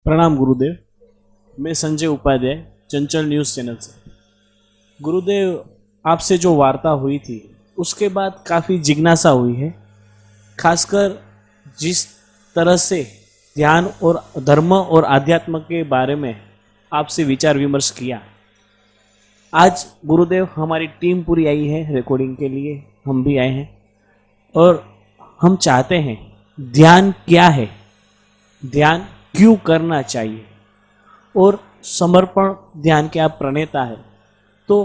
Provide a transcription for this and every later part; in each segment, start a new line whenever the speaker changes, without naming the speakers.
प्रणाम गुरुदेव। मैं संजय उपाध्याय, चंचल news channel से। गुरुदेव, आपसे जो वार्ता हुई थी उसके बाद काफ़ी जिज्ञासा हुई है, खासकर जिस तरह से ध्यान और धर्म और आध्यात्म के बारे में आपसे विचार विमर्श किया। आज गुरुदेव हमारी टीम पूरी आई है रिकॉर्डिंग के लिए, हम भी आए हैं और हम चाहते हैं ध्यान क्या है, ध्यान क्यों करना चाहिए और समर्पण ध्यान के आप प्रणेता है तो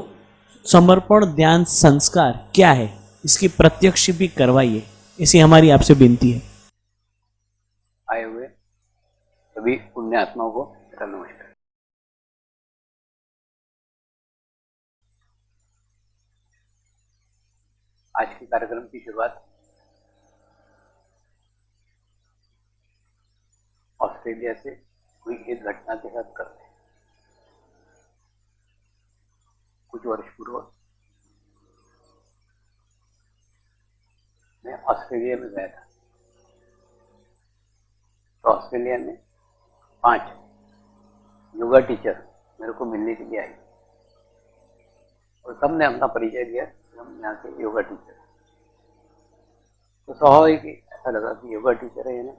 समर्पण ध्यान संस्कार क्या है, इसकी प्रत्यक्ष भी करवाइए, ऐसी हमारी आपसे विनती है।
आए हुए सभी पुण्य आत्माओं को मेरा नमस्कार। आज के कार्यक्रम की शुरुआत ऑस्ट्रेलिया से हुई एक घटना के साथ करते हैं। कुछ वर्ष पूर्व मैं ऑस्ट्रेलिया में गया था। तो ऑस्ट्रेलिया में 5 योगा टीचर मेरे को मिलने के लिए आई और सबने अपना परिचय दिया कि हम यहाँ के योगा टीचर हैं। तो स्वाभाविक ही ऐसा लगा कि योगा टीचर है, यानी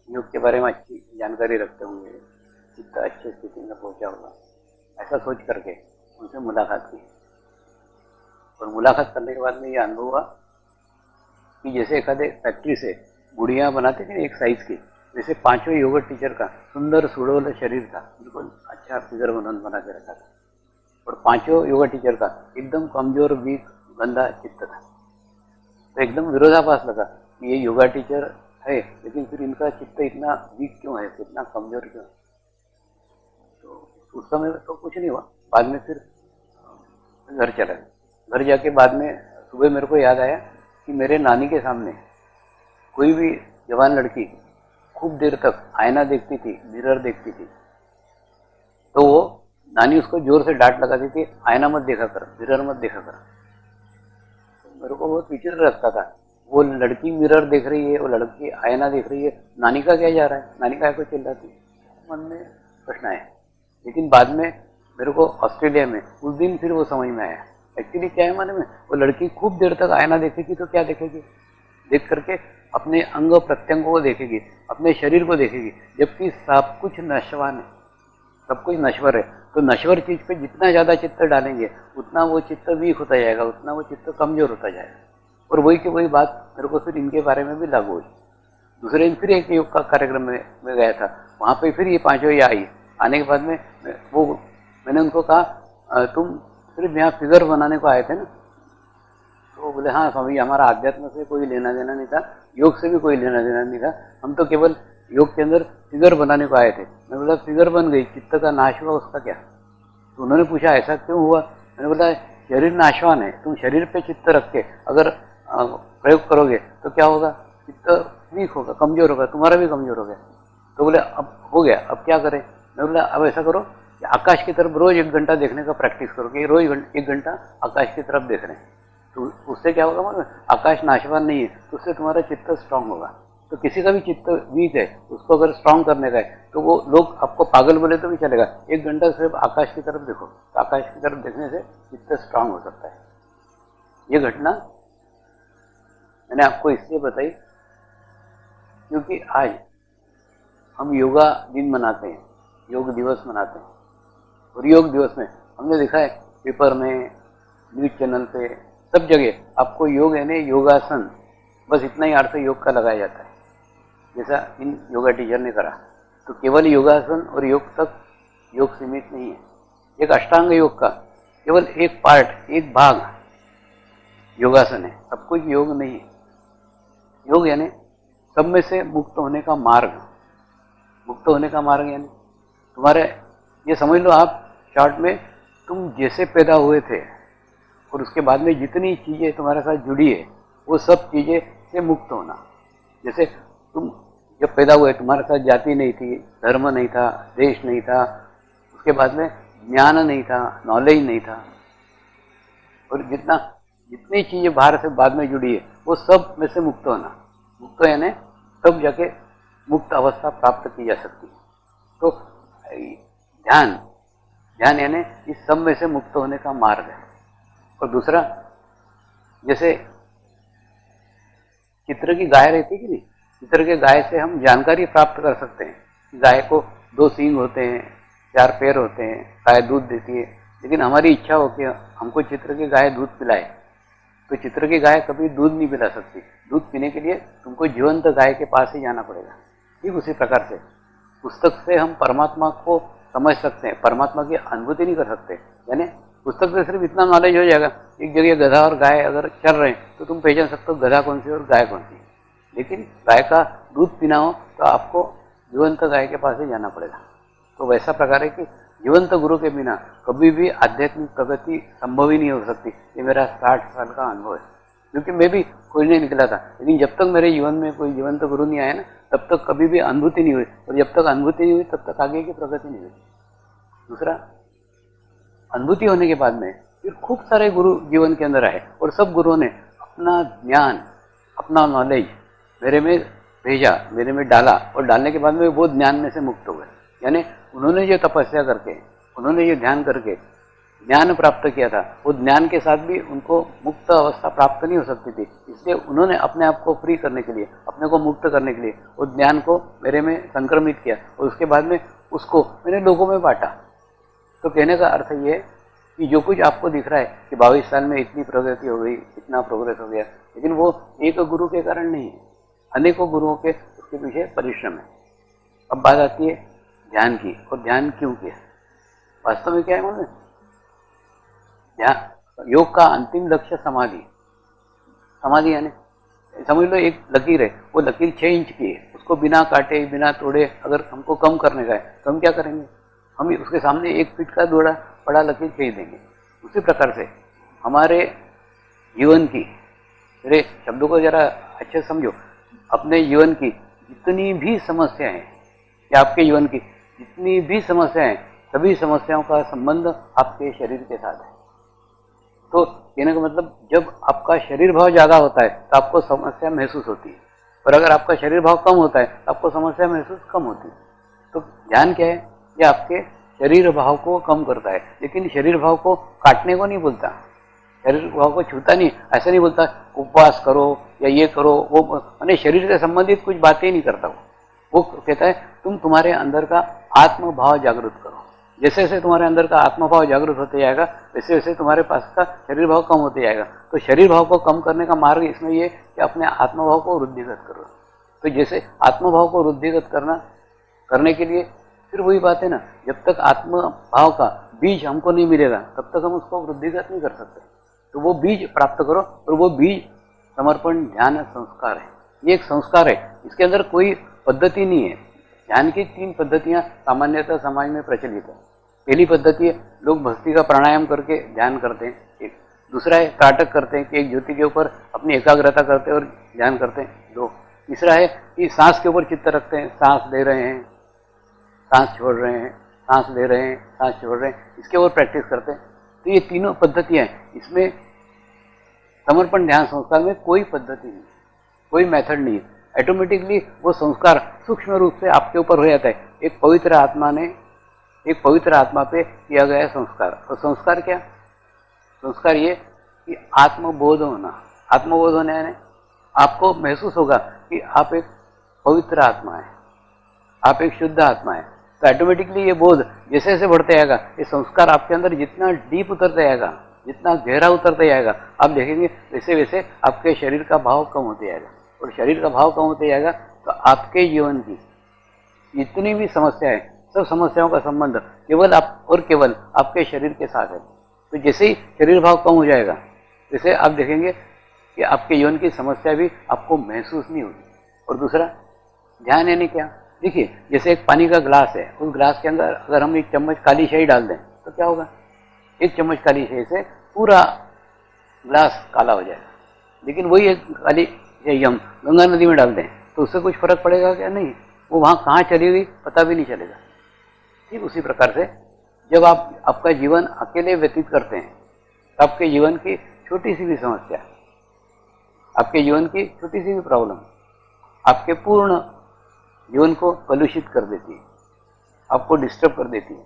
योग के बारे में अच्छी जानकारी रखते होंगे, जितना अच्छी स्थिति में पहुंचा होगा, ऐसा सोच करके उनसे मुलाकात की। और मुलाकात करने के बाद में ये अनुभव हुआ कि जैसे एखादे फैक्ट्री से गुड़ियाँ बनाते थे एक साइज की, जैसे 5 योगा टीचर का सुंदर सुडौल शरीर था, बिल्कुल अच्छा फिगर बना के रखा था। और 5 योगा टीचर का एकदम कमजोर, वीक, गंदा चित्त था। तो एकदम विरोधाभास लगा कि ये योगा टीचर है, लेकिन फिर इनका चित्त इतना वीक क्यों है, इतना कमजोर क्यों है। तो उस समय तो कुछ नहीं हुआ। बाद में फिर घर चला गया। घर जाके बाद में सुबह मेरे को याद आया कि मेरे नानी के सामने कोई भी जवान लड़की खूब देर तक आईना देखती थी, मिरर देखती थी, तो वो नानी उसको जोर से डांट लगाती थी, आईना मत देखा कर, मिरर मत देखा कर। तो मेरे को बहुत विचित्र लगता था, वो लड़की मिरर देख रही है, वो लड़की आईना देख रही है, नानी का क्या जा रहा है, नानी का कोई चिल्लाती है। मन में प्रश्न आया। लेकिन बाद में मेरे को ऑस्ट्रेलिया में उस दिन फिर वो समझ में आया। एक्चुअली क्या है माने में, वो लड़की खूब देर तक आईना देखेगी तो क्या देखेगी, देख करके अपने अंग प्रत्यंगों को देखेगी, अपने शरीर को देखेगी, जबकि सब कुछ नश्वान है, सब कुछ नश्वर है। तो नश्वर चीज पे जितना ज्यादा चित्त डालेंगे उतना वो चित्त वीक होता जाएगा, उतना वो चित्त कमजोर होता जाएगा। और वही की वही बात मेरे को फिर इनके बारे में भी लागू हुई। दूसरे दिन फिर एक योग का कार्यक्रम में गया था, वहाँ पे फिर ये 5 ये आई। आने के बाद में मैंने उनको कहा, तुम सिर्फ यहाँ फिगर बनाने को आए थे ना? तो बोले हाँ स्वामी, हमारा आध्यात्म से कोई लेना देना नहीं था, योग से भी कोई लेना देना नहीं था, हम तो केवल योग के अंदर फिगर बनाने को आए थे। मैं बोला फिगर बन गई, चित्त का नाश हुआ, उसका क्या? तो उन्होंने पूछा ऐसा क्यों हुआ? मैंने बोला शरीर नाशवान है, तुम शरीर पे चित्त रख के अगर प्रयोग करोगे तो क्या होगा, चित्त वीक होगा, कमजोर होगा, तुम्हारा भी कमजोर हो गया। तो बोले अब हो गया, अब क्या करें? मैं बोला अब ऐसा करो कि आकाश की तरफ रोज 1 घंटा देखने का प्रैक्टिस करो, कि रोज 1 घंटा आकाश की तरफ देख रहे हैं। तो उससे क्या होगा मालूम है? आकाश नाशवान नहीं है, तो उससे तुम्हारा चित्त स्ट्रांग होगा। तो किसी का भी चित्त वीक है, उसको अगर स्ट्रांग करने का है तो वो लोग आपको पागल बोले तो भी चलेगा, 1 घंटा सिर्फ आकाश की तरफ देखो, तो आकाश की तरफ देखने से चित्त स्ट्रांग हो सकता है। ये घटना मैंने आपको इसलिए बताई क्योंकि आज हम योगा दिन मनाते हैं, योग दिवस मनाते हैं। और योग दिवस में हमने देखा है पेपर में, न्यूज चैनल पे, सब जगह आपको योग यानी योगासन, बस इतना ही अर्थ योग का लगाया जाता है, जैसा इन योगा टीचर ने करा। तो केवल योगासन और योग तक योग सीमित नहीं है। एक अष्टांग योग का केवल एक पार्ट, एक भाग योगासन है, सब कुछ योग नहीं है। योग यानी सब में से मुक्त होने का मार्ग। मुक्त होने का मार्ग यानी तुम्हारे, ये समझ लो आप शॉर्ट में, तुम जैसे पैदा हुए थे और उसके बाद में जितनी चीजें तुम्हारे साथ जुड़ी है वो सब चीजें से मुक्त होना। जैसे तुम जब पैदा हुए तुम्हारे साथ जाति नहीं थी, धर्म नहीं था, देश नहीं था, उसके बाद में ज्ञान नहीं था, नॉलेज नहीं था, और जितनी चीजें बाहर से बाद में जुड़ी है वो सब में से मुक्त होना। मुक्त यानी तब जाके मुक्त अवस्था प्राप्त की जा सकती है। तो ध्यान ध्यान यानी इस सब में से मुक्त होने का मार्ग है। और दूसरा, जैसे चित्र की गाय रहती है कि नहीं, चित्र के गाय से हम जानकारी प्राप्त कर सकते हैं। गाय को 2 सींग होते हैं, 4 पैर होते हैं, गाय दूध देती है। लेकिन हमारी इच्छा हो कि हमको चित्र की गाय दूध पिलाए, तो चित्र की गाय कभी दूध नहीं पिला सकती। दूध पीने के लिए तुमको जीवंत गाय के पास ही जाना पड़ेगा। ठीक उसी प्रकार से पुस्तक से हम परमात्मा को समझ सकते हैं, परमात्मा की अनुभूति नहीं कर सकते। यानी पुस्तक से सिर्फ इतना नॉलेज हो जाएगा, एक जगह गधा और गाय अगर चल रहे हैं तो तुम पहचान सकते हो गधा कौन सी और गाय कौन सी। लेकिन गाय का दूध पीना हो तो आपको जीवंत गाय के पास ही जाना पड़ेगा। तो वैसा प्रकार है कि जीवंत गुरु के बिना कभी भी आध्यात्मिक प्रगति संभव ही नहीं हो सकती। ये मेरा 60 साल का अनुभव है, क्योंकि मैं भी कोई नहीं निकला था। लेकिन जब तक मेरे जीवन में कोई जीवंत गुरु नहीं आया ना, तब तक कभी भी अनुभूति नहीं हुई, और जब तक अनुभूति नहीं हुई तब तक आगे की प्रगति नहीं हुई। दूसरा, अनुभूति होने के बाद में फिर खूब सारे गुरु जीवन के अंदर आए, और सब गुरुओं ने अपना ज्ञान, अपना नॉलेज मेरे में भेजा, मेरे में डाला, और डालने के बाद में वो ज्ञान में से मुक्त हो गए। यानी उन्होंने जो तपस्या करके, उन्होंने जो ध्यान करके ज्ञान प्राप्त किया था, वो ज्ञान के साथ भी उनको मुक्त अवस्था प्राप्त नहीं हो सकती थी। इसलिए उन्होंने अपने आप को फ्री करने के लिए, अपने को मुक्त करने के लिए वो ज्ञान को मेरे में संक्रमित किया, और उसके बाद में उसको मैंने लोगों में बांटा। तो कहने का अर्थ ये है कि जो कुछ आपको दिख रहा है कि 22 साल में इतनी प्रगति हो गई, इतना प्रोग्रेस हो गया, लेकिन वो एक गुरु के कारण नहीं है, अनेकों गुरुओं के उसके पीछे परिश्रम है। अब बात आती है ध्यान की, और ध्यान क्यों किया। वास्तव में क्या है मालूम है, ध्यान योग का अंतिम लक्ष्य समाधि। समाधि यानी समझ लो एक लकीर है, वो लकीर 6 इंच की है, उसको बिना काटे बिना तोड़े अगर हमको कम करने का है तो हम क्या करेंगे, हम उसके सामने 1 फीट का दोड़ा बड़ा लकीर खींच देंगे। उसी प्रकार से हमारे जीवन की, मेरे शब्दों को जरा अच्छे समझो, अपने जीवन की जितनी भी समस्याएं हैं, या आपके जीवन की जितनी भी समस्याएं, सभी समस्याओं का संबंध आपके शरीर के साथ है। तो कहने का मतलब, जब आपका शरीर भाव ज़्यादा होता है तो आपको समस्या महसूस होती है, और अगर आपका शरीर भाव कम होता है तो आपको समस्या महसूस कम होती है। तो ध्यान क्या है, ये आपके शरीर भाव को कम करता है, लेकिन शरीर भाव को काटने को नहीं बोलता, शरीर भाव को छूता नहीं, ऐसा नहीं बोलता उपवास करो या ये करो, वो मैंने शरीर से संबंधित कुछ बातें नहीं करता। वो कहता है तुम तुम्हारे अंदर का आत्म भाव जागृत करो। जैसे जैसे तुम्हारे अंदर का आत्म भाव जागृत होते जाएगा, वैसे वैसे तुम्हारे पास का शरीर भाव कम होते जाएगा। तो शरीर भाव को कम करने का मार्ग इसमें ये कि अपने आत्म भाव को वृद्धिगत करो। तो जैसे आत्म भाव को वृद्धिगत करने के लिए फिर वही बात है ना, जब तक आत्म भाव का बीज हमको नहीं मिलेगा तब तक हम उसको वृद्धिगत नहीं कर सकते। तो वो बीज प्राप्त करो, और वो बीज समर्पण ध्यान संस्कार है। ये एक संस्कार है, इसके अंदर कोई पद्धति नहीं है। ध्यान की 3 पद्धतियां सामान्यतः समाज में प्रचलित है। पहली पद्धति है लोग भक्ति का प्राणायाम करके ध्यान करते हैं, एक। दूसरा है त्राटक करते हैं कि एक ज्योति के ऊपर अपनी एकाग्रता करते हैं और ध्यान करते हैं, 2। तीसरा है कि सांस के ऊपर चित्त रखते हैं, सांस ले रहे हैं, सांस छोड़ रहे हैं, सांस ले रहे हैं, सांस छोड़ रहे हैं, इसके ऊपर प्रैक्टिस करते हैं। तो ये तीनों पद्धतियां हैं। इसमें समर्पण ध्यान संस्कार में कोई पद्धति नहीं, कोई मेथड नहीं है। ऑटोमेटिकली वो संस्कार सूक्ष्म रूप से आपके ऊपर हो जाता है। एक पवित्र आत्मा पे किया गया संस्कार। और संस्कार क्या, संस्कार ये कि आत्मबोध होना। आत्मबोध होने यानी आपको महसूस होगा कि आप एक पवित्र आत्मा है, आप एक शुद्ध आत्मा है। तो ऑटोमेटिकली ये बोध जैसे जैसे बढ़ते जाएगा, ये संस्कार आपके अंदर जितना डीप उतरते जाएगा, जितना गहरा उतरते जाएगा, आप देखेंगे वैसे वैसे आपके शरीर का भाव कम होते जाएगा। और शरीर का भाव कम होते जाएगा तो आपके जीवन की जितनी भी समस्या है, सब समस्याओं का संबंध केवल आप और केवल आपके शरीर के साथ है। तो जैसे ही शरीर भाव कम हो जाएगा, वैसे आप देखेंगे कि आपके जीवन की समस्या भी आपको महसूस नहीं होगी। और दूसरा, ध्यान यानी क्या, देखिए जैसे एक पानी का ग्लास है, उस ग्लास के अंदर अगर हम 1 चम्मच काली शाही डाल दें तो क्या होगा, 1 चम्मच काली शाही से पूरा ग्लास काला हो जाएगा। लेकिन वही एक काली शाही हम गंगा नदी में डाल दें तो उससे कुछ फर्क पड़ेगा क्या, नहीं, वो वहाँ कहाँ चली गई पता भी नहीं चलेगा। ठीक उसी प्रकार से जब आप आपका जीवन अकेले व्यतीत करते हैं तो आपके जीवन की छोटी सी भी समस्या, आपके जीवन की छोटी सी भी प्रॉब्लम आपके पूर्ण जीवन को कलुषित कर देती है, आपको डिस्टर्ब कर देती है।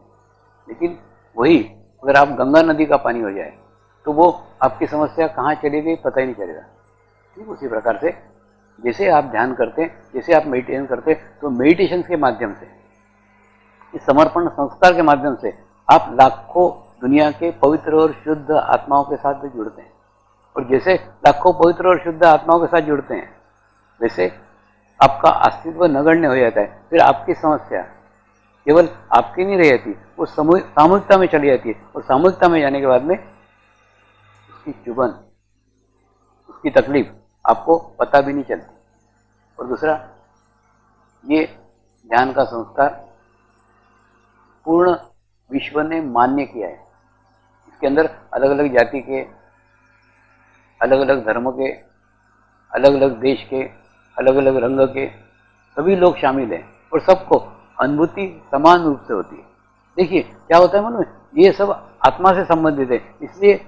लेकिन वही अगर आप गंगा नदी का पानी हो जाए तो वो आपकी समस्या कहाँ चली गई पता ही नहीं चलेगा। ठीक उसी प्रकार से जैसे आप ध्यान करते हैं, जैसे आप मेडिटेशन करते हैं, तो मेडिटेशन के माध्यम से, इस समर्पण संस्कार के माध्यम से आप लाखों दुनिया के पवित्र और शुद्ध आत्माओं के साथ भी जुड़ते हैं। और जैसे लाखों पवित्र और शुद्ध आत्माओं के साथ जुड़ते हैं, वैसे आपका अस्तित्व नगण्य हो जाता है। फिर आपकी समस्या केवल आपकी नहीं रह जाती, वो सामूहिकता में चली जाती है। और सामूहिकता में जाने के बाद में उसकी चुभन, उसकी तकलीफ आपको पता भी नहीं चलती। और दूसरा, ये ध्यान का संस्कार पूर्ण विश्व ने मान्य किया है। इसके अंदर अलग अलग जाति के, अलग अलग धर्म के, अलग अलग देश के, अलग अलग रंग के सभी लोग शामिल हैं और सबको अनुभूति समान रूप से होती है। देखिए क्या होता है मन में, ये सब आत्मा से संबंधित है। इसलिए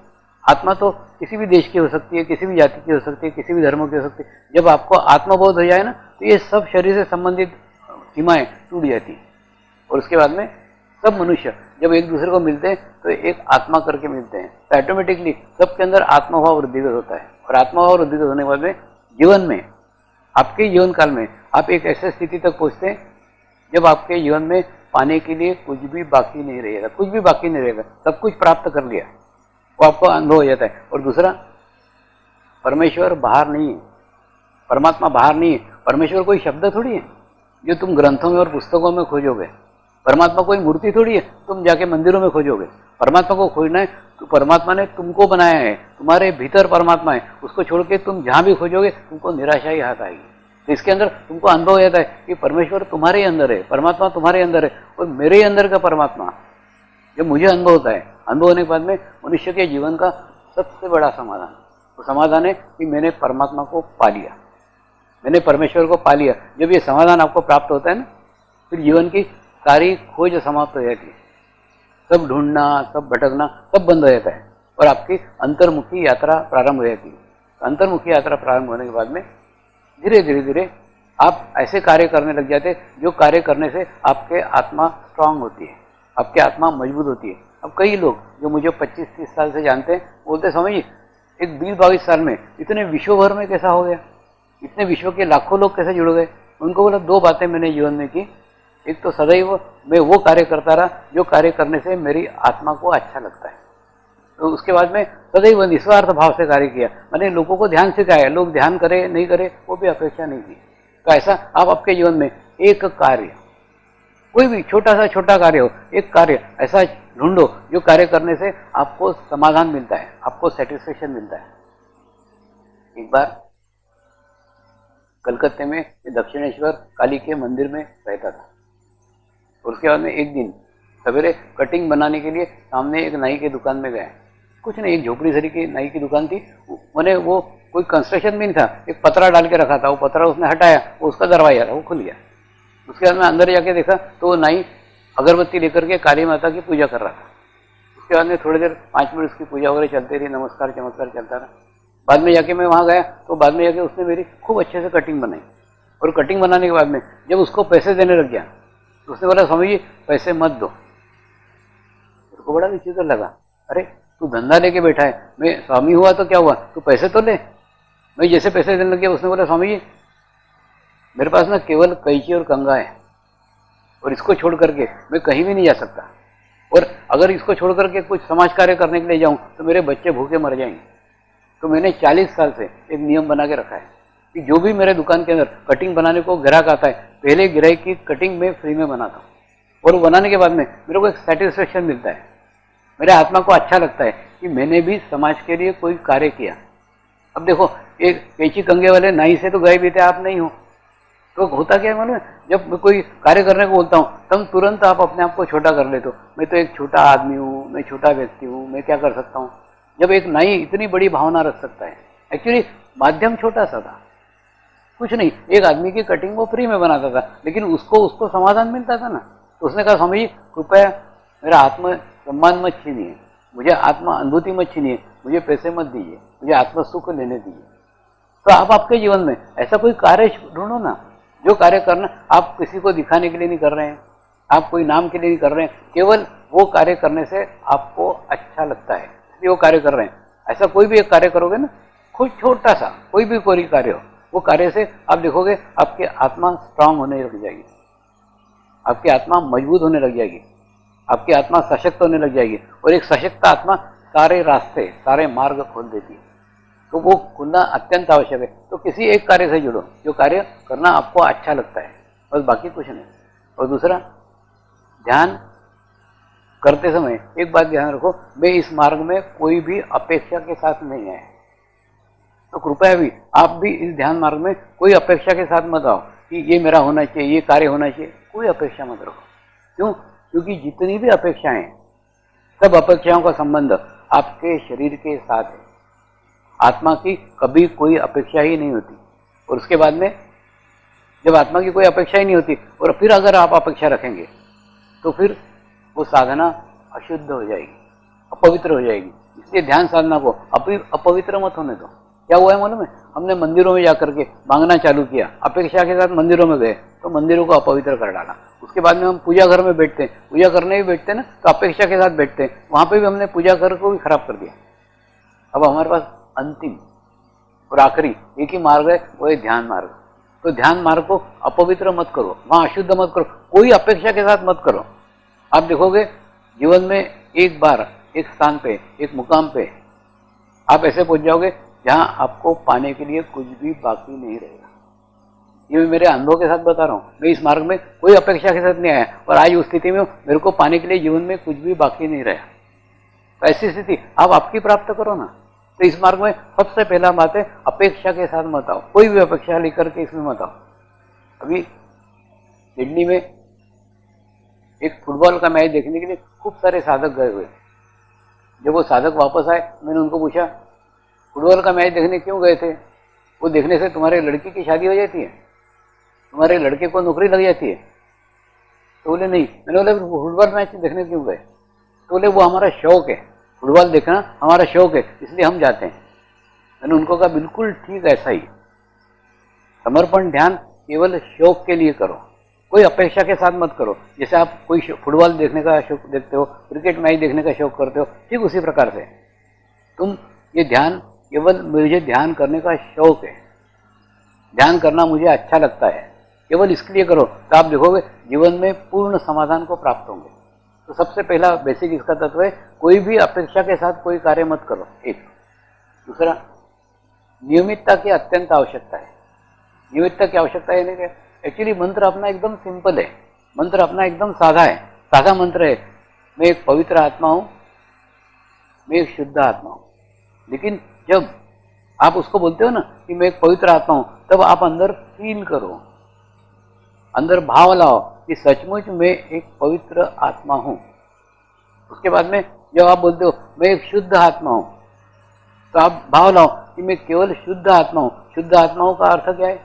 आत्मा तो किसी भी देश की हो सकती है, किसी भी जाति की हो सकती है, किसी भी धर्म की हो सकती है। जब आपको आत्मबोध हो जाए ना, तो ये सब शरीर से संबंधित सीमाएं टूट जाती हैं। और उसके बाद में सब मनुष्य जब एक दूसरे को मिलते हैं तो एक आत्मा करके मिलते हैं, तो ऑटोमेटिकली सबके अंदर आत्मभाव वृद्धिगत होता है। और आत्मभाव वृद्धिगत होने के बाद में जीवन में, आपके जीवन काल में आप एक ऐसे स्थिति तक पहुंचते हैं जब आपके जीवन में पाने के लिए कुछ भी बाकी नहीं रहेगा, कुछ भी बाकी नहीं रहेगा, सब कुछ प्राप्त कर लिया, वो आपको अनुभव हो जाता है। और दूसरा, परमेश्वर बाहर नहीं है, परमात्मा बाहर नहीं है। परमेश्वर कोई शब्द थोड़ी है जो तुम ग्रंथों में और पुस्तकों में खोजोगे। परमात्मा कोई मूर्ति थोड़ी है तुम जाके मंदिरों में खोजोगे। परमात्मा को खोजना है तो परमात्मा ने तुमको बनाया है, तुम्हारे भीतर परमात्मा है। उसको छोड़ के तुम जहां भी खोजोगे तुमको निराशा ही हाथ आएगी। तो इसके अंदर तुमको अनुभव हो जाता है कि परमेश्वर तुम्हारे अंदर है, परमात्मा तुम्हारे अंदर है। और मेरे अंदर का परमात्मा जब मुझे अनुभव होता है, अनुभव होने के बाद में मनुष्य के जीवन का सबसे बड़ा समाधान, तो समाधान है कि मैंने परमात्मा को पा लिया, मैंने परमेश्वर को पा लिया। जब ये समाधान आपको प्राप्त होता है ना, फिर जीवन की सारी खोज समाप्त हो जाती है, सब ढूंढना, सब भटकना सब बंद हो जाता है और आपकी अंतर्मुखी यात्रा प्रारंभ हो जाती है। अंतर्मुखी यात्रा प्रारंभ होने के बाद में धीरे धीरे धीरे आप ऐसे कार्य करने लग जाते हैं जो कार्य करने से आपके आत्मा स्ट्रांग होती है, आपकी आत्मा मजबूत होती है। अब कई लोग जो मुझे 25-30 साल से जानते हैं बोलते समझिए एक 20-22 साल में इतने विश्व भर में कैसा हो गया, इतने विश्व के लाखों लोग कैसे जुड़ गए। उनको बोला दो बातें मैंने जीवन में की, एक तो सदैव मैं वो कार्य करता रहा जो कार्य करने से मेरी आत्मा को अच्छा लगता है। तो उसके बाद में सदैव निस्वार्थ भाव से कार्य किया, मैंने लोगों को ध्यान सिखाया, लोग ध्यान करे नहीं करे वो भी अपेक्षा नहीं की। तो ऐसा आप आपके जीवन में एक कार्य, कोई भी छोटा सा छोटा कार्य हो, एक कार्य ऐसा ढूंढो जो कार्य करने से आपको समाधान मिलता है, आपको सेटिस्फेक्शन मिलता है। एक बार कलकत्ते में दक्षिणेश्वर काली के मंदिर में रहता था और उसके बाद में एक दिन सवेरे कटिंग बनाने के लिए सामने एक नाई की दुकान में गया। कुछ नहीं, एक झोपड़ी सरी की नाई की दुकान थी, मैंने वो कोई कंस्ट्रक्शन भी नहीं था, एक पतरा डाल के रखा था, वो पतरा उसने हटाया, वो उसका दरवाजा था, वो खुल गया। उसके बाद में अंदर जाके देखा तो वो नाई अगरबत्ती लेकर के काली माता की पूजा कर रहा था। उसके बाद में थोड़ी देर 5 मिनट उसकी पूजा वगैरह चलती रही, नमस्कार चमत्कार चलता रहा। बाद में जाके मैं वहाँ गया तो बाद में जाके उसने मेरी खूब अच्छे से कटिंग बनाई और कटिंग बनाने के बाद में जब उसको पैसे देने लग गया तो उसने बोला स्वामी जी पैसे मत दो। उसको बड़ा विचित्र लगा, अरे तू धंधा लेके बैठा है, मैं स्वामी हुआ तो क्या हुआ, तू पैसे तो ले। मैं जैसे पैसे देने लग गया उसने बोला स्वामी जी मेरे पास ना केवल कैंची और कंघा है और इसको छोड़ करके मैं कहीं भी नहीं जा सकता, और अगर इसको छोड़ करके कुछ समाज कार्य करने के लिए जाऊं तो मेरे बच्चे भूखे मर जाएंगे। तो मैंने 40 साल से एक नियम बना के रखा है कि जो भी मेरे दुकान के अंदर कटिंग बनाने को ग्राहक आता है, पहले ग्राहक की कटिंग में फ्री में बनाता हूँ और वो बनाने के बाद में मेरे को एक सेटिस्फेक्शन मिलता है, मेरे आत्मा को अच्छा लगता है कि मैंने भी समाज के लिए कोई कार्य किया। अब देखो एक कैंची कंगे वाले नाई से तो गए भी थे, आप नहीं हो, तो होता क्या है मालूम है, जब मैं कोई कार्य करने को बोलता हूँ तब तुरंत आप अपने आप को छोटा कर लेते हो, मैं तो एक छोटा आदमी हूँ, मैं छोटा व्यक्ति हूँ, मैं क्या कर सकता हूँ। जब एक नाई इतनी बड़ी भावना रख सकता है, एक्चुअली माध्यम छोटा सा था, कुछ नहीं, एक आदमी की कटिंग वो फ्री में बनाता था, लेकिन उसको समाधान मिलता था ना। तो उसने कहा स्वामी जी कृपया मेरा आत्म सम्मान मत छीनिए, मुझे आत्मा अनुभूति मत छीनिए, मुझे पैसे मत दीजिए, मुझे आत्म सुख लेने दीजिए। तो आप आपके जीवन में ऐसा कोई कार्य ढूंढो ना जो कार्य करना आप किसी को दिखाने के लिए नहीं कर रहे हैं, आप कोई नाम के लिए नहीं कर रहे हैं, केवल वो कार्य करने से आपको अच्छा लगता है इसलिए वो कार्य कर रहे हैं। ऐसा कोई भी एक कार्य करोगे ना, खुद छोटा सा कोई भी कोई कार्य हो, वो कार्य से आप देखोगे आपकी आत्मा स्ट्रांग होने लग जाएगी, आपकी आत्मा मजबूत होने लग जाएगी, आपकी आत्मा सशक्त होने लग जाएगी। और एक सशक्त आत्मा सारे रास्ते सारे मार्ग खोल देती है, तो वो खुलना अत्यंत आवश्यक है। तो किसी एक कार्य से जुड़ो जो कार्य करना आपको अच्छा लगता है, बस बाकी कुछ नहीं। और दूसरा, ध्यान करते समय एक बात ध्यान रखो, मैं इस मार्ग में कोई भी अपेक्षा के साथ नहीं आया, तो कृपया भी आप भी इस ध्यान मार्ग में कोई अपेक्षा के साथ मत आओ कि ये मेरा होना चाहिए, ये कार्य होना चाहिए, कोई अपेक्षा मत रखो। क्यों? क्योंकि जितनी भी अपेक्षाएं, सब अपेक्षाओं का संबंध आपके शरीर के साथ है। आत्मा की कभी कोई अपेक्षा ही नहीं होती। और उसके बाद में जब आत्मा की कोई अपेक्षा ही नहीं होती और फिर अगर आप अपेक्षा रखेंगे तो फिर वो साधना अशुद्ध हो जाएगी, अपवित्र हो जाएगी। इसलिए ध्यान साधना को अपवित्र मत होने दो। क्या हुआ है मालूम है? हमने मंदिरों में जाकर के मांगना चालू किया, अपेक्षा के साथ मंदिरों में गए तो मंदिरों को अपवित्र कर डाला। उसके बाद में हम पूजा घर में बैठते हैं, पूजा करने भी बैठते हैं ना, तो अपेक्षा के साथ बैठते हैं, वहां पे भी हमने पूजा घर को भी खराब कर दिया। अब हमारे पास अंतिम और आखिरी एक ही मार्ग है, वो है ध्यान मार्ग। तो ध्यान मार्ग को अपवित्र मत करो, वहां अशुद्ध मत करो, कोई अपेक्षा के साथ मत करो। आप देखोगे जीवन में एक बार एक स्थान पे, एक मुकाम पे आप ऐसे पहुंच जाओगे जहां आपको पाने के लिए कुछ भी बाकी नहीं रहेगा। ये मैं मेरे अनुभव के साथ बता रहा हूँ। मैं इस मार्ग में कोई अपेक्षा के साथ नहीं आया और आज उस स्थिति में मेरे को पाने के लिए जीवन में कुछ भी बाकी नहीं रहा। तो ऐसी स्थिति आप आपकी प्राप्त करो ना। तो इस मार्ग में सबसे पहला बात है, अपेक्षा के साथ मत आओ, कोई भी अपेक्षा लेकर के इसमें मत आओ। अभी सिडनी में एक फुटबॉल का मैच देखने के लिए खूब सारे साधक गए हुए। जब वो साधक वापस आए, मैंने उनको पूछा फुटबॉल का मैच देखने क्यों गए थे? वो देखने से तुम्हारे लड़की की शादी हो जाती है, तुम्हारे लड़के को नौकरी लग जाती है? तो बोले नहीं। मैंने बोले फुटबॉल मैच देखने क्यों गए? तो बोले वो हमारा शौक है, फुटबॉल देखना हमारा शौक है, इसलिए हम जाते हैं। मैंने उनको कहा बिल्कुल ठीक ऐसा ही, समर्पण ध्यान केवल शौक के लिए करो, कोई अपेक्षा के साथ मत करो। जैसे आप कोई फुटबॉल देखने का शौक देखते हो, क्रिकेट मैच देखने का शौक करते हो, ठीक उसी प्रकार से तुम ये ध्यान, केवल मुझे ध्यान करने का शौक है, ध्यान करना मुझे अच्छा लगता है, केवल इसके लिए करो, तो आप देखोगे जीवन में पूर्ण समाधान को प्राप्त होंगे। तो सबसे पहला बेसिक इसका तत्व है, कोई भी अपेक्षा के साथ कोई कार्य मत करो। एक दूसरा, नियमितता की अत्यंत आवश्यकता है। नियमितता की आवश्यकता है नहीं, एक्चुअली मंत्र अपना एकदम सिंपल है, मंत्र अपना एकदम साधा है, साधा मंत्र है, मैं एक पवित्र आत्मा हूं, मैं एक शुद्ध आत्मा हूं। लेकिन जब आप उसको बोलते हो ना कि मैं एक पवित्र आत्मा हूं, तब आप अंदर फील करो, अंदर भाव लाओ कि सचमुच मैं एक पवित्र आत्मा हूं। उसके बाद में जब आप बोलते हो मैं एक शुद्ध आत्मा हूं, तो आप भाव लाओ कि मैं केवल शुद्ध आत्मा हूं। शुद्ध आत्माओं का अर्थ क्या है?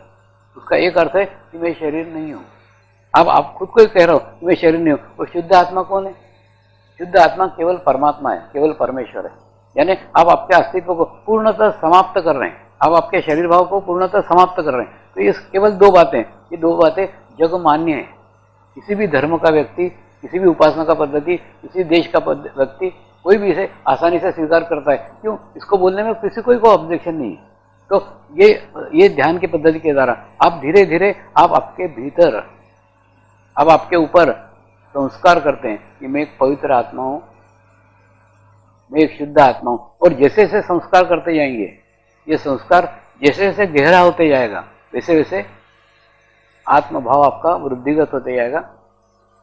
उसका एक अर्थ है कि मैं शरीर नहीं हूं। अब आप खुद को ही कह रहे हो कि मैं शरीर नहीं हूं, और शुद्ध आत्मा कौन है? शुद्ध आत्मा केवल परमात्मा है, केवल परमेश्वर है। यानी आप आपके अस्तित्व को पूर्णतः समाप्त कर रहे हैं, आप आपके शरीर भाव को पूर्णतः समाप्त कर रहे हैं। तो ये केवल दो बातें, ये दो बातें जग मान्य है। किसी भी धर्म का व्यक्ति, किसी भी उपासना का पद्धति, किसी देश का व्यक्ति, कोई भी इसे आसानी से स्वीकार करता है। क्यों? इसको बोलने में किसी कोई ऑब्जेक्शन नहीं है। तो ये ध्यान की पद्धति के द्वारा आप धीरे धीरे आप आपके भीतर, अब आपके ऊपर संस्कार करते हैं कि मैं एक पवित्र आत्मा हूं, मैं एक शुद्ध आत्मा हूं। और जैसे जैसे संस्कार करते जाएंगे, ये संस्कार जैसे जैसे गहरा होते जाएगा, वैसे वैसे आत्मभाव आपका वृद्धिगत होते जाएगा।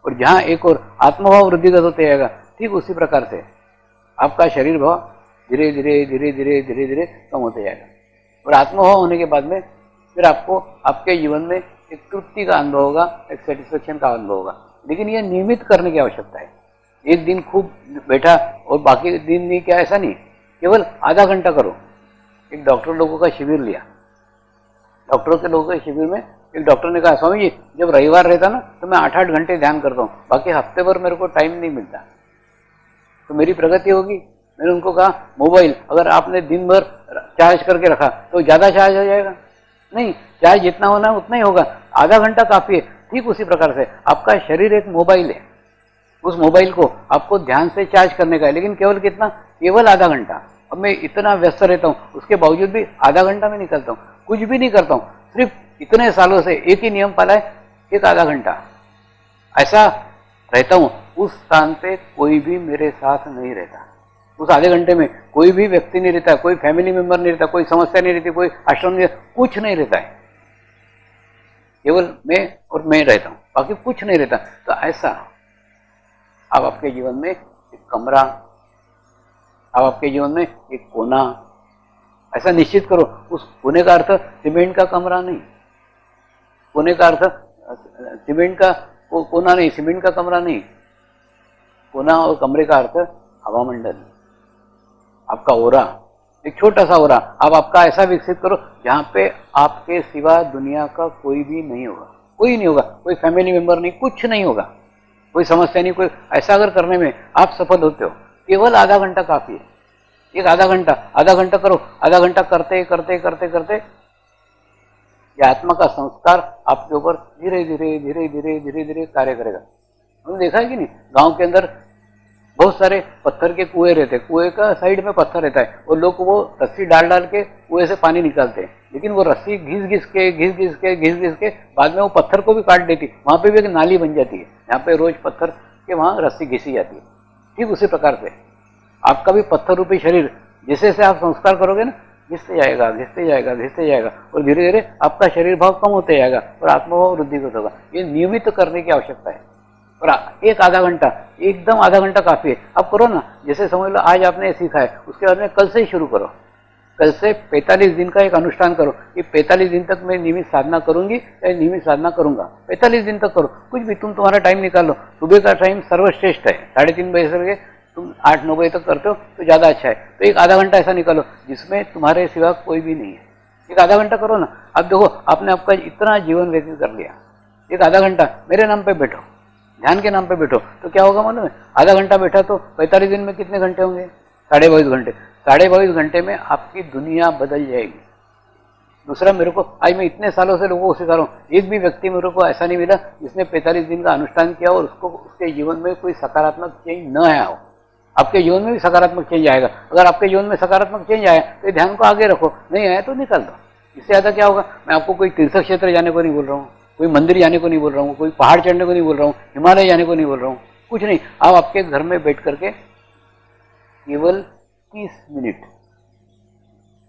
और जहां एक और आत्मभाव वृद्धिगत होते जाएगा, ठीक उसी प्रकार से आपका शरीर भाव धीरे धीरे धीरे धीरे धीरे धीरे कम होते जाएगा। और आत्मभाव होने के बाद में फिर आपको आपके जीवन में एक तृप्ति का अनुभव होगा, एक सेटिस्फेक्शन का अनुभव होगा। लेकिन यह नियमित करने की आवश्यकता है। एक दिन खूब बैठा और बाकी दिन नहीं, क्या ऐसा नहीं, केवल आधा घंटा करो। एक डॉक्टर लोगों का शिविर लिया, डॉक्टरों के लोगों के शिविर में एक डॉक्टर ने कहा स्वामी जी जब रविवार रहता ना तो मैं 8-8 घंटे ध्यान करता हूँ, बाकी हफ्ते भर मेरे को टाइम नहीं मिलता, तो मेरी प्रगति होगी। मैंने उनको कहा मोबाइल अगर आपने दिन भर चार्ज करके रखा तो ज्यादा चार्ज हो जाएगा? नहीं, चार्ज जितना होना है उतना ही होगा। आधा घंटा काफी है। ठीक उसी प्रकार से आपका शरीर एक मोबाइल है, उस मोबाइल को आपको ध्यान से चार्ज करने का है, लेकिन केवल कितना, केवल आधा घंटा। अब मैं इतना व्यस्त रहता हूँ, उसके बावजूद भी आधा घंटा में निकलता हूँ, कुछ भी नहीं करता हूँ, सिर्फ इतने सालों से एक ही नियम पाला है, एक आधा घंटा ऐसा रहता हूँ। उस स्थान पे कोई भी मेरे साथ नहीं रहता, उस आधे घंटे में कोई भी व्यक्ति नहीं रहता, कोई फैमिली मेंबर नहीं रहता, कोई समस्या नहीं रहती, कोई आश्रम नहीं, कुछ नहीं रहता है, केवल मैं और मैं रहता हूँ, बाकी कुछ नहीं रहता। तो ऐसा अब आपके जीवन में एक कमरा, अब आपके जीवन में एक कोना, ऐसा निश्चित करो। उस कोने का अर्थ सीमेंट का कमरा नहीं, कोने का अर्थ सीमेंट का कोना नहीं, सीमेंट का कमरा नहीं, कोना और कमरे का अर्थ हवामंडल, आपका ओरा, एक छोटा सा ओरा। अब आपका ऐसा विकसित करो जहां पे आपके सिवा दुनिया का कोई भी नहीं होगा, कोई नहीं होगा, कोई फैमिली मेंबर नहीं, कुछ नहीं होगा, कोई समस्या नहीं, कोई। ऐसा अगर करने में आप सफल होते हो, केवल आधा घंटा काफी है, एक आधा घंटा करो। आधा घंटा करते करते करते करते ये आत्मा का संस्कार आपके ऊपर धीरे धीरे धीरे धीरे धीरे धीरे कार्य करेगा। हमने देखा है कि नहीं, गांव के अंदर बहुत सारे पत्थर के कुएं रहते हैं, कुएं का साइड में पत्थर रहता है, और लोग वो रस्सी डाल डाल के कुएं से पानी निकालते हैं, लेकिन वो रस्सी घिस घिस के बाद में वो पत्थर को भी काट देती, वहां पे भी एक नाली बन जाती है, यहाँ पे रोज पत्थर के वहां रस्सी घिसी जाती है। ठीक उसी प्रकार से आपका भी पत्थर रूपी शरीर, जैसे जैसे आप संस्कार करोगे ना, घिसते जाएगा घिसते जाएगा घिसते जाएगा, और धीरे धीरे आपका शरीर भाव कम होते जाएगा और आत्मभाव वृद्धिगत होगा। ये नियमित करने की आवश्यकता है। और एक आधा घंटा, एकदम आधा घंटा काफी है। अब करो ना, जैसे समझ लो आज आपने सीखा है, उसके बाद में कल से ही शुरू करो, कल से 45 दिन का एक अनुष्ठान करो कि 45 दिन तक मैं नियमित साधना करूंगी या नियमित साधना करूंगा। 45 दिन तक करो, कुछ भी तुम तुम्हारा टाइम निकालो। सुबह का टाइम सर्वश्रेष्ठ है, 3:30 बजे से तुम 8-9 बजे तक करते हो तो ज्यादा अच्छा है। तो एक आधा घंटा ऐसा निकालो जिसमें तुम्हारे सिवा कोई भी नहीं है, एक आधा घंटा करो ना। अब देखो आपने आपका इतना जीवन व्यतीत कर लिया, एक आधा घंटा मेरे नाम पे बैठो, ध्यान के नाम पे बैठो, तो क्या होगा मालूम है? आधा घंटा बैठा तो 45 दिन में कितने घंटे होंगे? 22.5 घंटे। 22.5 घंटे में आपकी दुनिया बदल जाएगी। दूसरा, मेरे को आज मैं इतने सालों से लोगों को सिखा रहा हूँ, एक भी व्यक्ति मेरे को ऐसा नहीं मिला जिसने 45 दिन का अनुष्ठान किया और उसको उसके जीवन में कोई सकारात्मक चेंज न आया हो। आपके जीवन में भी सकारात्मक चेंज आएगा। अगर आपके जीवन में सकारात्मक चेंज आया तो ध्यान को आगे रखो, नहीं आया तो निकाल दो। इससे ज्यादा क्या होगा? मैं आपको कोई तीर्थ क्षेत्र जाने को नहीं बोल रहा हूँ, कोई मंदिर जाने को नहीं बोल रहा हूँ, कोई पहाड़ चढ़ने को नहीं बोल रहा हूँ, हिमालय जाने को नहीं बोल रहा हूँ, कुछ नहीं। आप आपके घर में बैठ करके केवल 30 मिनट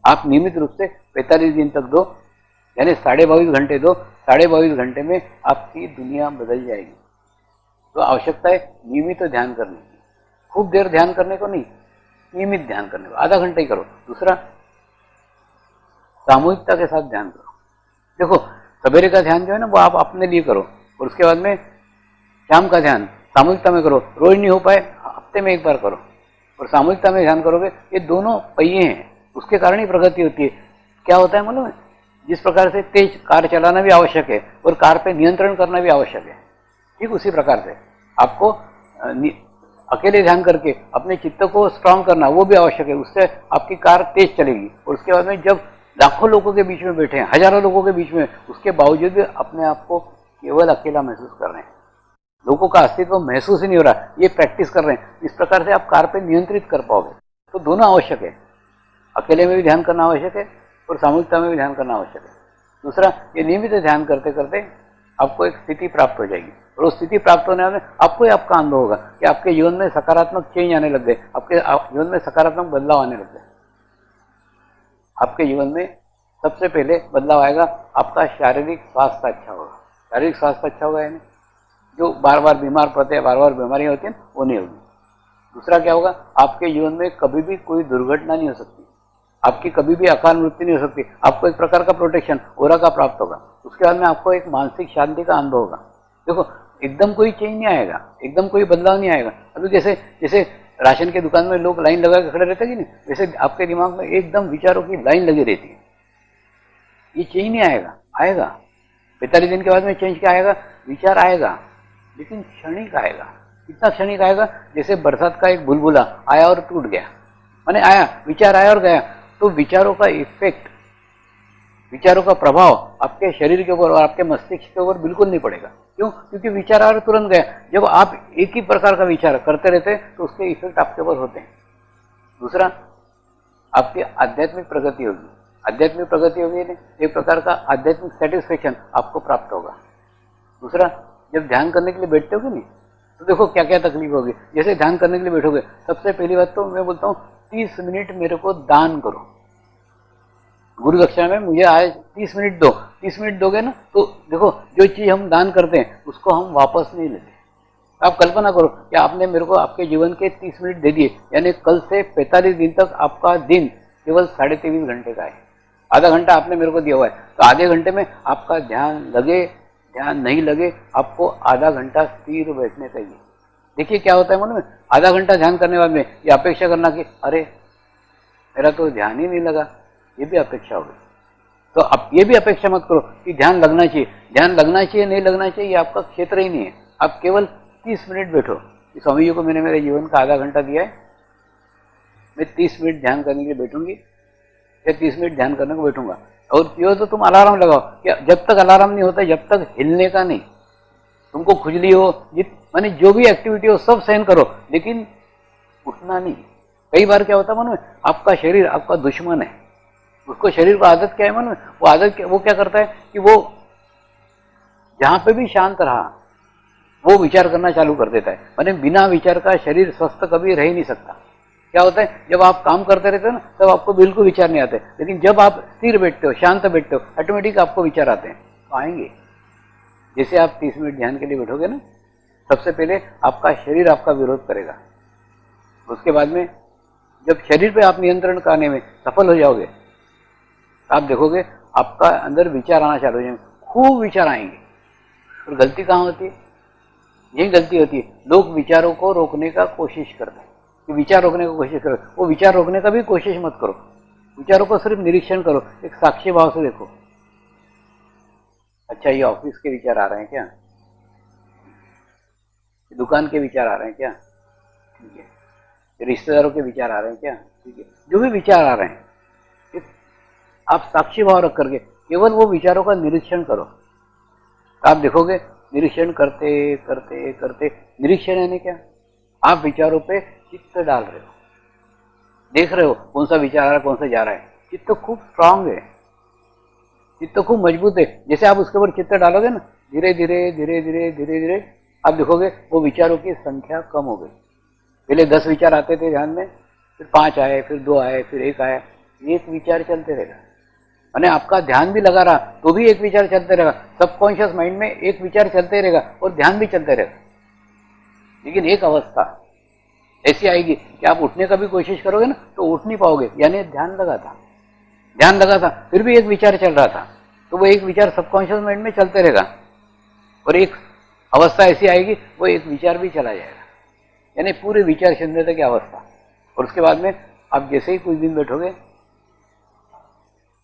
आप नियमित रूप से 45 दिन तक दो, यानी 22.5 घंटे दो। 22.5 घंटे में आपकी दुनिया बदल जाएगी। तो आवश्यकता है नियमित ध्यान करने की, खूब देर ध्यान करने को नहीं, नियमित ध्यान करने को। आधा घंटा ही करो। दूसरा, सामूहिकता के साथ ध्यान करो। देखो सवेरे का ध्यान जो है ना, वो आप अपने लिए करो, और उसके बाद में शाम का ध्यान सामूहिकता में करो। रोज नहीं हो पाए, हफ्ते में एक बार करो, और सामूहिकता में ध्यान करोगे। ये दोनों पहिए हैं, उसके कारण ही प्रगति होती है। क्या होता है मालूम है? जिस प्रकार से तेज कार चलाना भी आवश्यक है और कार पे नियंत्रण करना भी आवश्यक है, ठीक उसी प्रकार से आपको अकेले ध्यान करके अपने चित्त को स्ट्रांग करना वो भी आवश्यक है। उससे आपकी कार तेज चलेगी। और उसके बाद में जब लाखों लोगों के बीच में बैठे हैं, हजारों लोगों के बीच में, उसके बावजूद भी अपने आप को केवल अकेला महसूस कर रहे हैं, लोगों का अस्तित्व महसूस ही नहीं हो रहा, ये प्रैक्टिस कर रहे हैं। इस प्रकार से आप कार पे नियंत्रित कर पाओगे। तो दोनों आवश्यक है, अकेले में भी ध्यान करना आवश्यक है और सामूहिकता में भी ध्यान करना आवश्यक है। दूसरा, ये नियमित ध्यान करते करते आपको एक स्थिति प्राप्त हो जाएगी, और उस स्थिति प्राप्त होने में आपको ही आपका अनुभव होगा कि आपके जीवन में सकारात्मक चेंज आने लग गए, आपके जीवन में सकारात्मक बदलाव आने लग गए। आपके जीवन में सबसे पहले बदलाव आएगा, आपका शारीरिक स्वास्थ्य अच्छा होगा। शारीरिक स्वास्थ्य अच्छा होगा यानी जो बार बार बीमार पड़ते हैं, बार बार बीमारियां होती हैं, वो नहीं होगी। दूसरा क्या होगा? आपके जीवन में कभी भी कोई दुर्घटना नहीं हो सकती, आपकी कभी भी अकाल मृत्यु नहीं हो सकती। आपको एक प्रकार का प्रोटेक्शन ओरा का प्राप्त होगा। उसके बाद में आपको एक मानसिक शांति का अनुभव होगा। देखो एकदम कोई चेंज नहीं आएगा, एकदम कोई बदलाव नहीं आएगा। अभी जैसे जैसे राशन के दुकान में लोग लाइन लगा के खड़े रहते हैं कि नहीं, वैसे आपके दिमाग में एकदम विचारों की लाइन लगी रहती है। ये चेंज नहीं आएगा, आएगा 45 दिन के बाद में चेंज क्या आएगा? विचार आएगा, लेकिन क्षणिक आएगा। इतना क्षणिक आएगा जैसे बरसात का एक बुलबुला आया और टूट गया। माने आया, विचार आया और गया। तो विचारों का इफेक्ट विचारों का प्रभाव आपके शरीर के ऊपर और आपके मस्तिष्क के ऊपर बिल्कुल नहीं पड़ेगा। क्यों? क्योंकि विचार आ रहे तुरंत गया। जब आप एक ही प्रकार का विचार करते रहते हैं तो उसके इफेक्ट आपके ऊपर होते हैं। दूसरा, आपकी आध्यात्मिक प्रगति होगी। आध्यात्मिक प्रगति होगी ना, एक प्रकार का आध्यात्मिक सेटिस्फेक्शन आपको प्राप्त होगा। दूसरा, जब ध्यान करने के लिए बैठते होगे नहीं तो देखो क्या क्या तकलीफ होगी। जैसे ध्यान करने के लिए बैठोगे, सबसे पहली बात तो मैं बोलता हूँ 30 मिनट मेरे को दान करो। गुरु दक्षिणा में मुझे आज 30 मिनट दो। 30 मिनट दोगे ना तो देखो जो चीज हम दान करते हैं उसको हम वापस नहीं लेते। आप कल्पना करो कि आपने मेरे को आपके जीवन के 30 मिनट दे दिए, यानी कल से 45 दिन तक आपका दिन केवल 23.5 घंटे का है। आधा घंटा आपने मेरे को दिया हुआ है, तो आधे घंटे में आपका ध्यान लगे ध्यान नहीं लगे, आपको आधा घंटा स्थिर बैठने चाहिए। देखिए क्या होता है मन में, आधा घंटा ध्यान करने बाद में ये अपेक्षा करना कि अरे मेरा तो ध्यान ही नहीं लगा, ये भी अपेक्षा होगी। तो अब ये भी अपेक्षा मत करो कि ध्यान लगना चाहिए। ध्यान लगना चाहिए नहीं लगना चाहिए ये आपका क्षेत्र ही नहीं है। आप केवल 30 मिनट बैठो कि स्वामी जी को मैंने मेरे जीवन का आधा घंटा दिया है, मैं 30 मिनट ध्यान करने के लिए बैठूंगी या 30 मिनट ध्यान करने को बैठूंगा। और क्यों तो तुम अलार्म लगाओ कि जब तक अलार्म नहीं होता जब तक हिलने का नहीं। तुमको खुजली हो, माने जो भी एक्टिविटी हो सब सहन करो, लेकिन उठना नहीं। कई बार क्या होता है मन में, आपका शरीर आपका दुश्मन है। उसको शरीर को आदत क्या है मन में, वो आदत वो क्या करता है कि वो जहां पे भी शांत रहा वो विचार करना चालू कर देता है। माने बिना विचार का शरीर स्वस्थ कभी रह ही नहीं सकता। क्या होता है, जब आप काम करते रहते हो ना तब आपको बिल्कुल विचार नहीं आते, लेकिन जब आप स्थिर बैठते हो शांत बैठते हो ऑटोमेटिक आपको विचार आते हैं। तो आएंगे। जैसे आप 30 मिनट ध्यान के लिए बैठोगे ना, सबसे पहले आपका शरीर आपका विरोध करेगा। उसके बाद में जब शरीर पे आप नियंत्रण करने में सफल हो जाओगे, आप देखोगे आपका अंदर विचार आना चालू हो जाएंगे, खूब विचार आएंगे। और गलती कहाँ होती है? यही गलती होती है, लोग विचारों को रोकने का कोशिश करते हैं कि विचार रोकने की कोशिश करो। वो विचार रोकने का भी कोशिश मत करो, विचारों को सिर्फ निरीक्षण करो, एक साक्षी भाव से देखो। अच्छा, ये ऑफिस के विचार आ रहे हैं क्या? दुकान के विचार आ रहे हैं क्या? ठीक है। रिश्तेदारों के विचार आ रहे हैं क्या? ठीक है। जो भी विचार आ रहे हैं आप साक्षी भाव रख करके केवल वो विचारों का निरीक्षण करो। आप देखोगे निरीक्षण करते करते करते, निरीक्षण यानी क्या, आप विचारों पे चित्त डाल रहे हो, देख रहे हो कौन सा विचार आ रहा है कौन सा जा रहा है। चित्त खूब स्ट्रांग है, चित्त खूब मजबूत है। जैसे आप उसके ऊपर चित्त डालोगे ना, धीरे धीरे धीरे धीरे धीरे धीरे आप देखोगे वो विचारों की संख्या कम हो गई। पहले 10 विचार आते थे ध्यान में, फिर 5 आए, फिर 2 आए, फिर 1 आया। एक विचार चलते रहेगा, माने आपका ध्यान भी लगा रहा तो भी एक विचार चलते रहेगा। सबकॉन्शियस माइंड में एक विचार चलते रहेगा और ध्यान भी चलते रहेगा। लेकिन एक अवस्था ऐसी आएगी कि आप उठने का भी कोशिश करोगे ना तो उठ नहीं पाओगे, यानी ध्यान लगा था फिर भी एक विचार चल रहा था, तो वो एक विचार सबकॉन्शियस माइंड में चलते रहेगा। और एक अवस्था ऐसी आएगी वो एक विचार भी चला जाएगा, यानी पूरे विचार शून्यता की अवस्था। और उसके बाद में आप जैसे ही कुछ दिन बैठोगे,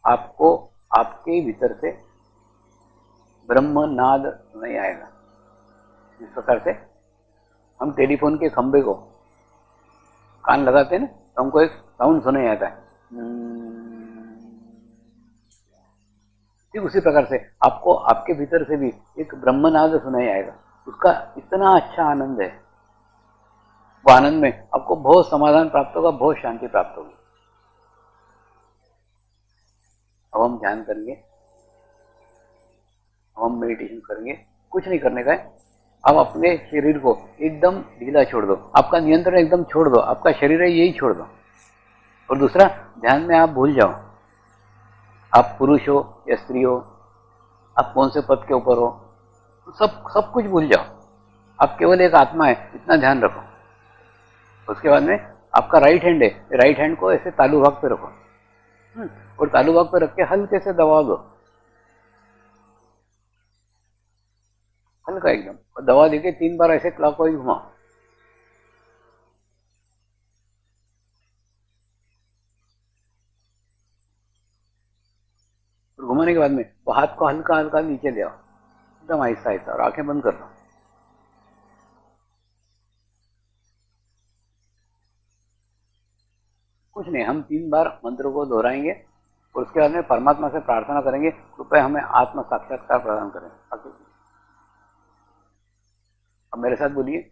आपको आपके भीतर से ब्रह्मनाद नहीं आएगा। इस प्रकार से हम टेलीफोन के खंबे को कान लगाते हैं ना तो हमको एक साउंड सुनाई आता है, ठीक उसी प्रकार से आपको आपके भीतर से भी एक ब्रह्मनाद सुनाई आएगा। उसका इतना अच्छा आनंद है, वो आनंद में आपको बहुत समाधान प्राप्त होगा, बहुत शांति प्राप्त होगी। अब हम ध्यान करेंगे, हम मेडिटेशन करेंगे, कुछ नहीं करने का है। अब अपने शरीर को एकदम ढीला छोड़ दो, आपका नियंत्रण एकदम छोड़ दो, आपका शरीर है यही छोड़ दो। और दूसरा, ध्यान में आप भूल जाओ आप पुरुष हो या स्त्री हो, आप कौन से पद के ऊपर हो, सब कुछ भूल जाओ। आप केवल एक आत्मा है, इतना ध्यान रखो। उसके बाद में आपका राइट हैंड है, राइट हैंड को ऐसे तालू भाग पे रखो और तालू भाग पे रख के हल्के से दबा दो, हल्का एकदम, और दबा देके 3 बार ऐसे क्लॉकवाइज घुमाओ। और घुमाने के बाद में वो हाथ को हल्का हल्का नीचे ले आओ, एकदम आहिस्ता आहिस्ता, और आंखें बंद कर दो। कुछ नहीं, हम 3 बार मंत्र को दोहराएंगे और उसके बाद में परमात्मा से प्रार्थना करेंगे, कृपया हमें आत्म साक्षात्कार प्रदान करें। अब मेरे साथ बोलिए,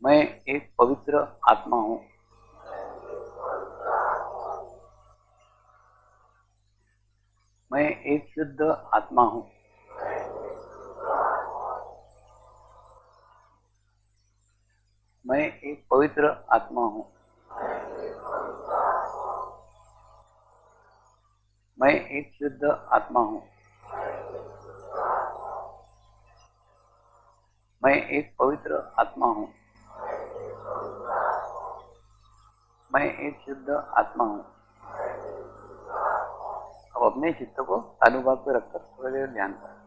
मैं एक पवित्र आत्मा हूं। मैं एक शुद्ध आत्मा हूं। मैं एक पवित्र आत्मा हूं। मैं एक शुद्ध आत्मा हूं। मैं एक पवित्र आत्मा हूं। मैं एक शुद्ध आत्मा हूं। अब अपने चित्त को तालुभाग पे रखकर थोड़ी देर ध्यान करें।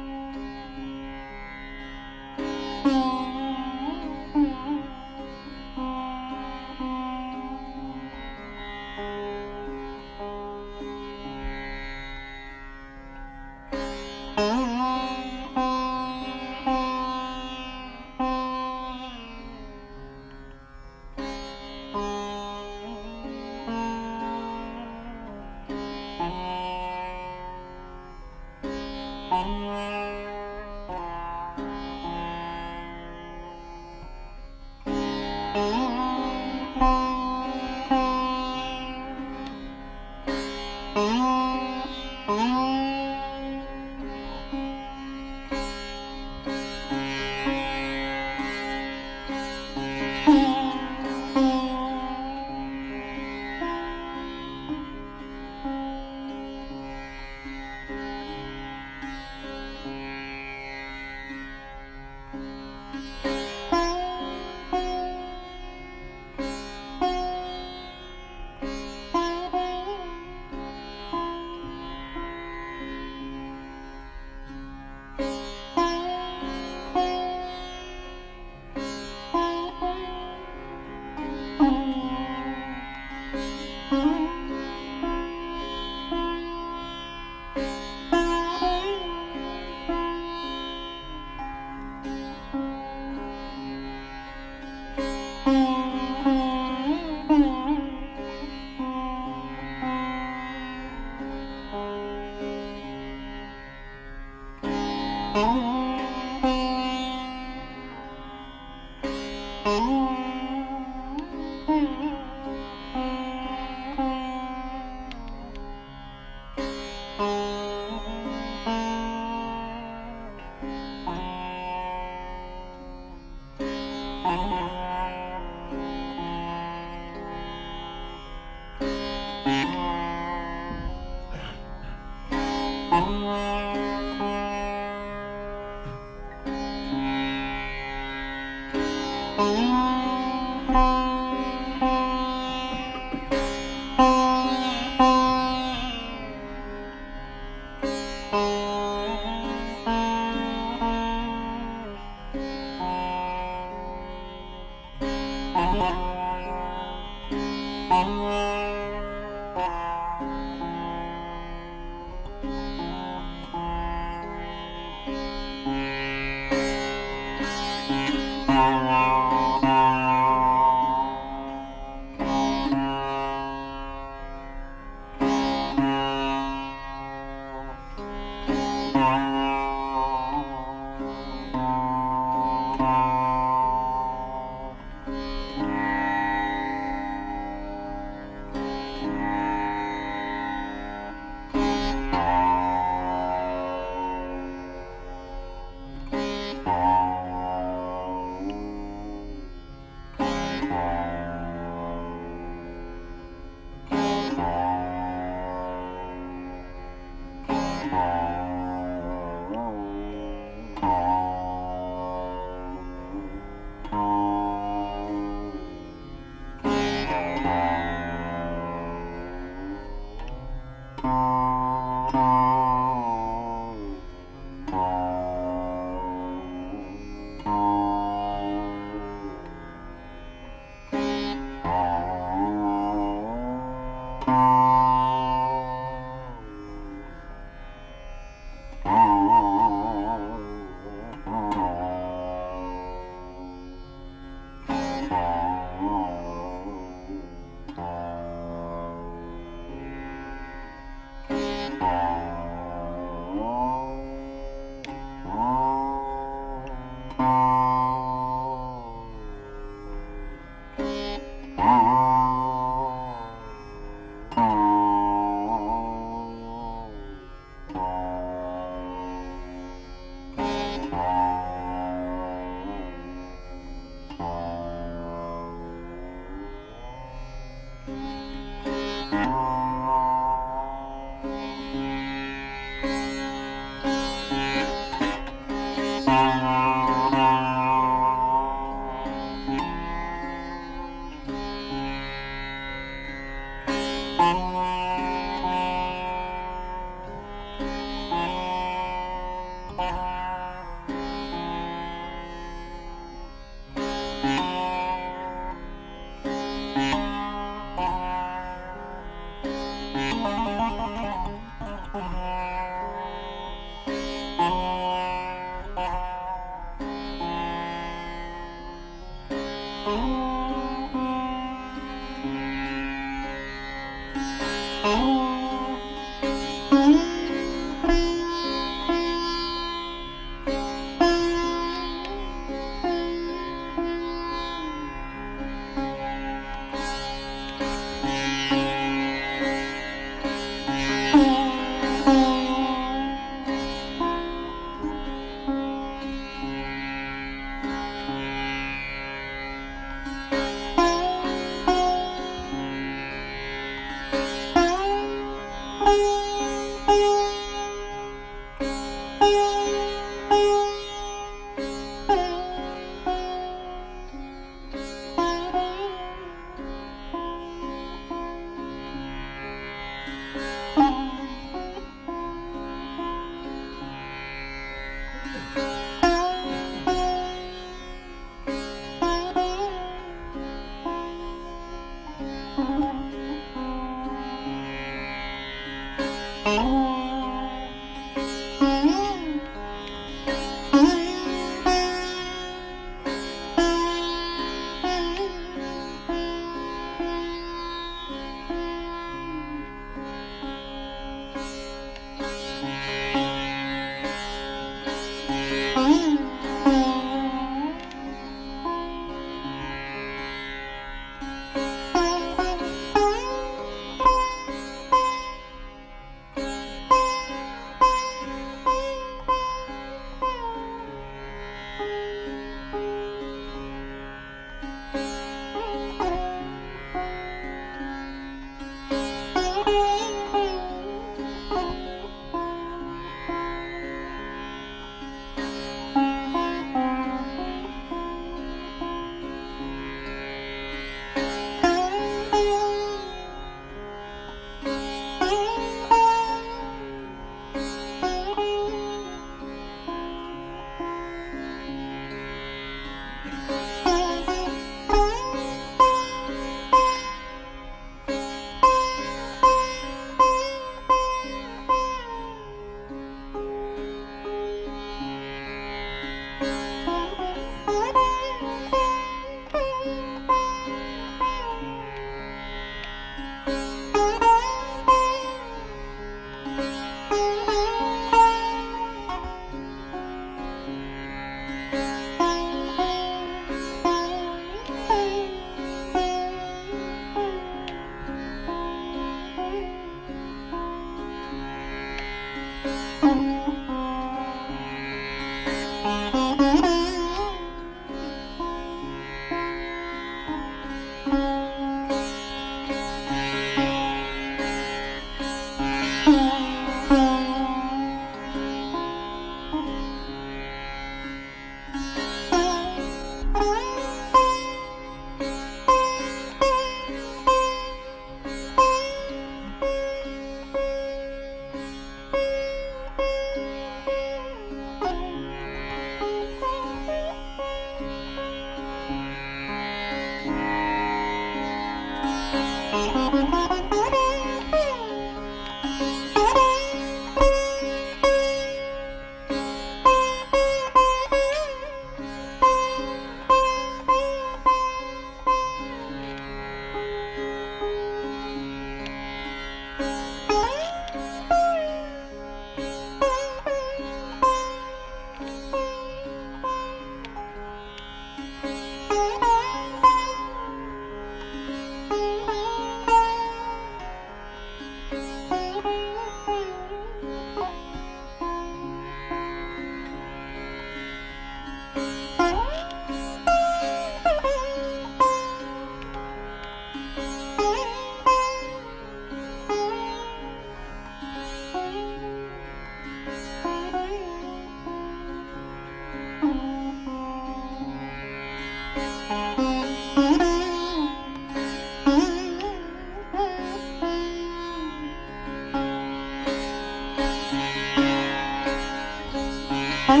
तो हम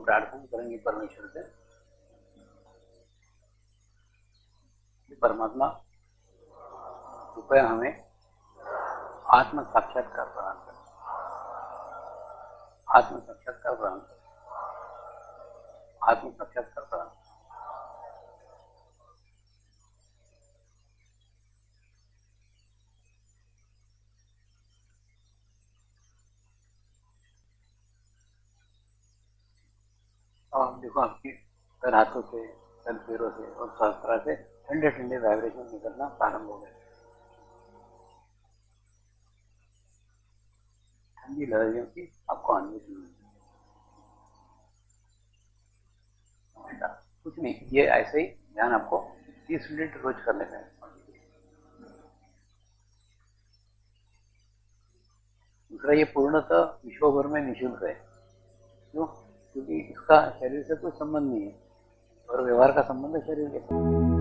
प्रार्थना करेंगे परमेश्वर से कि परमात्मा कृपया हमें आत्म साक्षात्कार प्रदान करें, आत्म साक्षात्कार प्रदान करें, आत्म साक्षात्कार प्रदान करें। और देखो आपके पैर हाथों से, पैर पैरों से और सहस्त्रा से ठंडे ठंडे वाइब्रेशन निकलना प्रारंभ हो गए। ठंडी लहरियों की आपको अनुभूति होगी। कुछ नहीं, ये ऐसे ही ध्यान आपको 30 मिनट रोज करने का है। दूसरा, ये पूर्णतः विश्वभर में निःशुल्क है। क्यों? क्योंकि इसका शरीर से कोई संबंध नहीं है और व्यवहार का संबंध शरीर के साथ।